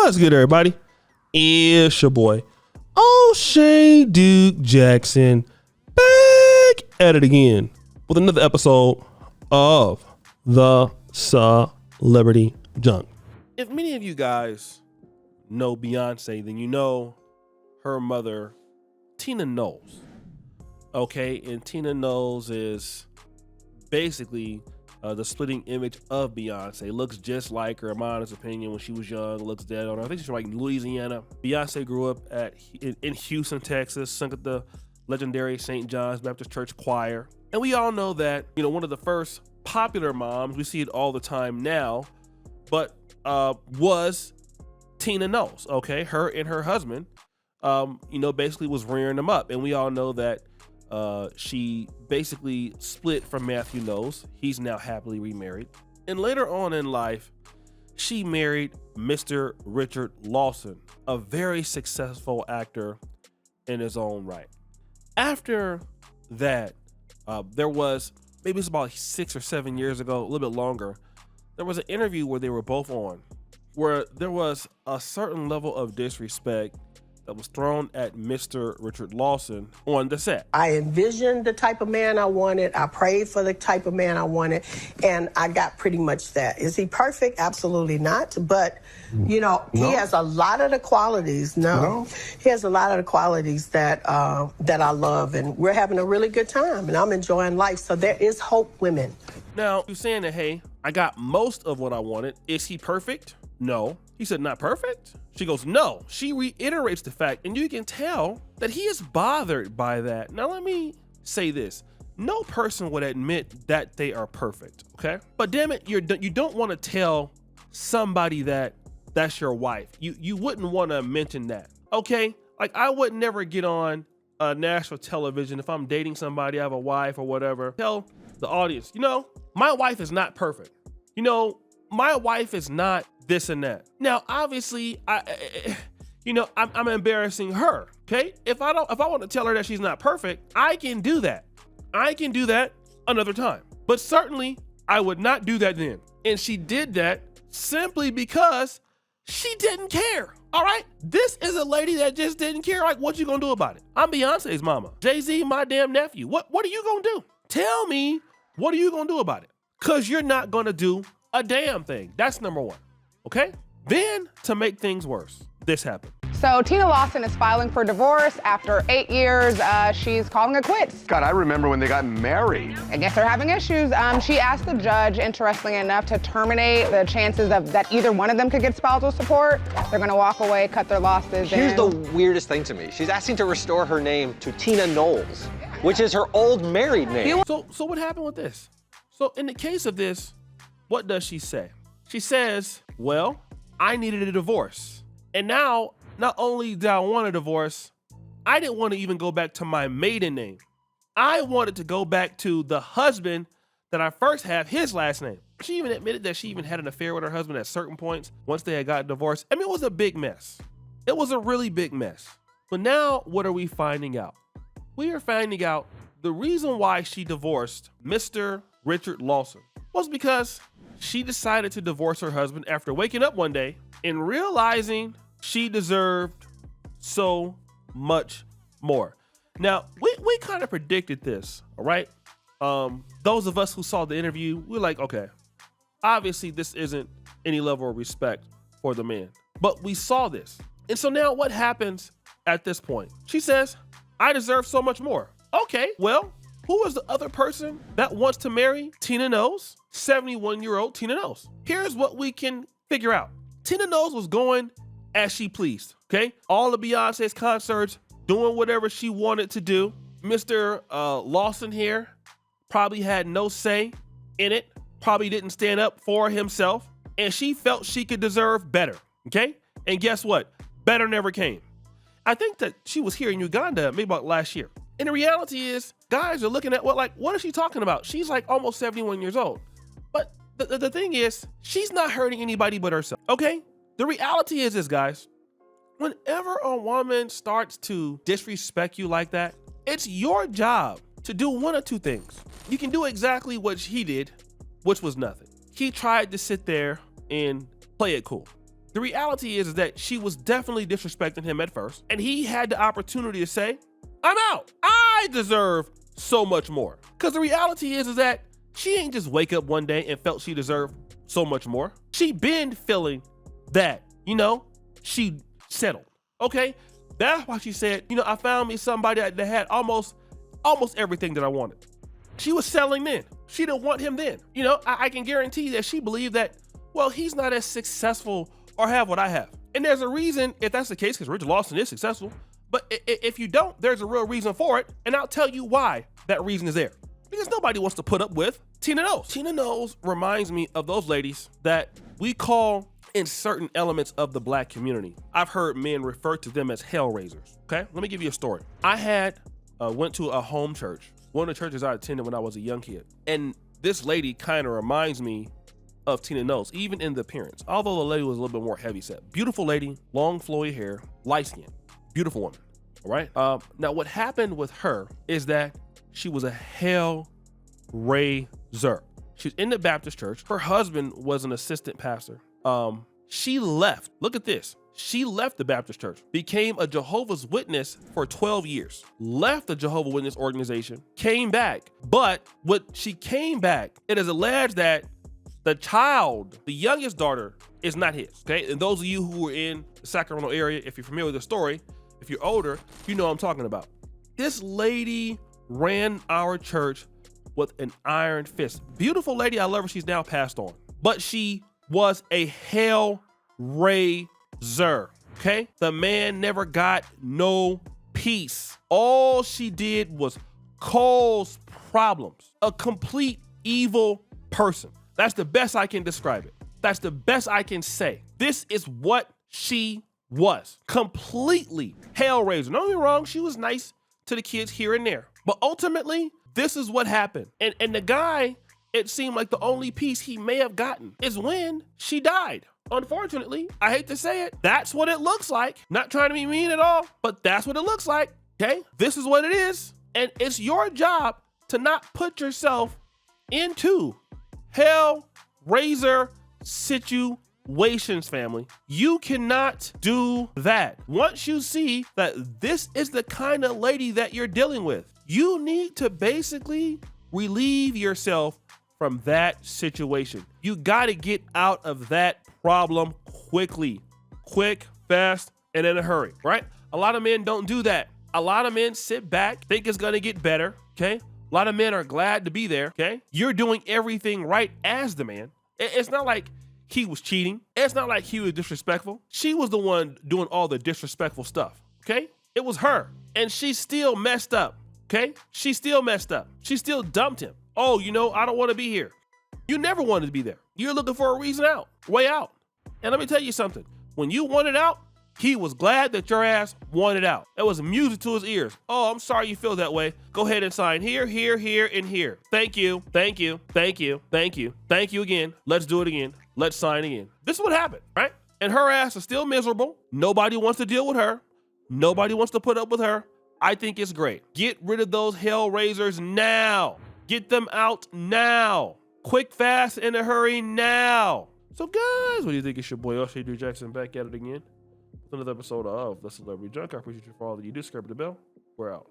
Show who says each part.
Speaker 1: What's good, everybody? It's your boy, O'Shea Duke Jackson, back at it again with another episode of the Celebrity Junk. If many of you guys know Beyonce, then you know her mother, Tina Knowles. Okay, and Tina Knowles is basically the splitting image of Beyonce. Looks just like her, in my honest opinion, when she was young. Looks dead on her. I think she's from like Louisiana. Beyonce grew up in Houston, Texas, sung at the legendary St. John's Baptist Church choir. And we all know that, you know, one of the first popular moms, we see it all the time now, but was Tina Knowles. Okay, her and her husband, basically was rearing them up. And we all know that she basically split from Mathew Knowles. He's now happily remarried. And later on in life, she married Mr. Richard Lawson, a very successful actor in his own right. After that, there was, maybe it's about 6 or 7 years ago, a little bit longer, there was an interview where they were both on, where there was a certain level of disrespect that was thrown at Mr. Richard Lawson on the set.
Speaker 2: I envisioned the type of man I wanted. I prayed for the type of man I wanted, and I got pretty much that. Is he perfect? Absolutely not. But, he has a lot of the qualities. He has a lot of the qualities that that I love, and we're having a really good time, and I'm enjoying life. So there is hope, women.
Speaker 1: Now, you're saying that, hey, I got most of what I wanted. Is he perfect? No. He said, not perfect? She goes, no. She reiterates the fact, and you can tell that he is bothered by that. Now, let me say this. No person would admit that they are perfect, okay? But damn it, you don't want to tell somebody that that's your wife. You wouldn't want to mention that, okay? Like, I would never get on national television if I'm dating somebody, I have a wife or whatever, tell the audience, my wife is not perfect. My wife is not this and that. Now, obviously, I'm embarrassing her. Okay, if I want to tell her that she's not perfect, I can do that. I can do that another time. But certainly, I would not do that then. And she did that simply because she didn't care. All right, this is a lady that just didn't care. Like, what you gonna do about it? I'm Beyonce's mama. Jay-Z, my damn nephew. What are you gonna do? Tell me, what are you gonna do about it? Cause you're not gonna do a damn thing. That's number one. Okay? Then, to make things worse, this happened.
Speaker 3: So Tina Lawson is filing for divorce after 8 years. She's calling it quits.
Speaker 4: God, I remember when they got married.
Speaker 3: I guess they're having issues. She asked the judge, interestingly enough, to terminate the chances of that either one of them could get spousal support. They're going to walk away, cut their losses.
Speaker 5: Here's the weirdest thing to me. She's asking to restore her name to Tina Knowles, which is her old married name.
Speaker 1: So what happened with this? So in the case of this, what does she say? She says, well, I needed a divorce. And now, not only did I want a divorce, I didn't want to even go back to my maiden name. I wanted to go back to the husband that I first had, his last name. She even admitted that she even had an affair with her husband at certain points once they had gotten divorced. I mean, it was a big mess. It was a really big mess. But now, what are we finding out? We are finding out the reason why she divorced Mr. Richard Lawson was because she decided to divorce her husband after waking up one day and realizing she deserved so much more. Now, we kind of predicted this, all right? Those of us who saw the interview, we're like, okay, obviously this isn't any level of respect for the man. But we saw this. And so now what happens at this point? She says, I deserve so much more. Okay, well, who is the other person that wants to marry Tina Knowles? 71-year-old Tina Knowles. Here's what we can figure out. Tina Knowles was going as she pleased, okay? All of Beyonce's concerts, doing whatever she wanted to do. Mr. Lawson here probably had no say in it, probably didn't stand up for himself, and she felt she could deserve better, okay? And guess what? Better never came. I think that she was here in Uganda maybe about last year. And the reality is, guys are looking at what is she talking about? She's like almost 71 years old. But the thing is, she's not hurting anybody but herself, okay? The reality is this, guys. Whenever a woman starts to disrespect you like that, it's your job to do one of two things. You can do exactly what he did, which was nothing. He tried to sit there and play it cool. The reality is that she was definitely disrespecting him at first, and he had the opportunity to say, I'm out. I deserve so much more. Because the reality is that she ain't just wake up one day and felt she deserved so much more. She been feeling that, she settled, okay? That's why she said, I found me somebody that had almost everything that I wanted. She was settling then. She didn't want him then. I can guarantee that she believed that, well, he's not as successful or have what I have. And there's a reason if that's the case, because Richard Lawson is successful. But if you don't, there's a real reason for it. And I'll tell you why that reason is there. Because nobody wants to put up with Tina Knowles. Tina Knowles reminds me of those ladies that we call in certain elements of the black community. I've heard men refer to them as hellraisers, okay? Let me give you a story. I went to a home church, one of the churches I attended when I was a young kid. And this lady kind of reminds me of Tina Knowles, even in the appearance. Although the lady was a little bit more heavyset. Beautiful lady, long flowy hair, light skin, beautiful woman, all right? Now what happened with her is that she was a hellraiser. She's in the Baptist church. Her husband was an assistant pastor. She left. Look at this. She left the Baptist church, became a Jehovah's Witness for 12 years, left the Jehovah's Witness organization, came back. But when she came back, it is alleged that the child, the youngest daughter, is not his, okay? And those of you who are in the Sacramento area, if you're familiar with the story, if you're older, you know what I'm talking about. This lady ran our church with an iron fist. Beautiful lady, I love her, she's now passed on. But she was a hellraiser, okay? The man never got no peace. All she did was cause problems. A complete evil person. That's the best I can describe it. That's the best I can say. This is what she was. Completely hellraiser. Don't get me wrong, she was nice to the kids here and there. But ultimately, this is what happened. And the guy, it seemed like the only peace he may have gotten is when she died. Unfortunately, I hate to say it, that's what it looks like. Not trying to be mean at all, but that's what it looks like, okay? This is what it is. And it's your job to not put yourself into hellraiser situations, family. You cannot do that. Once you see that this is the kind of lady that you're dealing with, you need to basically relieve yourself from that situation. You got to get out of that problem quickly, quick, fast, and in a hurry, right? A lot of men don't do that. A lot of men sit back, think it's going to get better, okay? A lot of men are glad to be there, okay? You're doing everything right as the man. It's not like he was cheating. It's not like he was disrespectful. She was the one doing all the disrespectful stuff, okay? It was her, and she still messed up, okay? She still messed up. She still dumped him. Oh, I don't want to be here. You never wanted to be there. You're looking for a reason out, way out. And let me tell you something. When you wanted out, he was glad that your ass wanted out. It was music to his ears. Oh, I'm sorry you feel that way. Go ahead and sign here, here, here, and here. Thank you, thank you, thank you, thank you, thank you again. Let's do it again. Let's sign again. This is what happened, right? And her ass is still miserable. Nobody wants to deal with her. Nobody wants to put up with her. I think it's great. Get rid of those hellraisers now. Get them out now. Quick, fast, in a hurry now. So guys, what do you think? It's your boy O'Shea Drew Jackson back at it again. Another episode of The Celebrity Junk. I appreciate you for all that you do. Subscribe to the bell. We're out.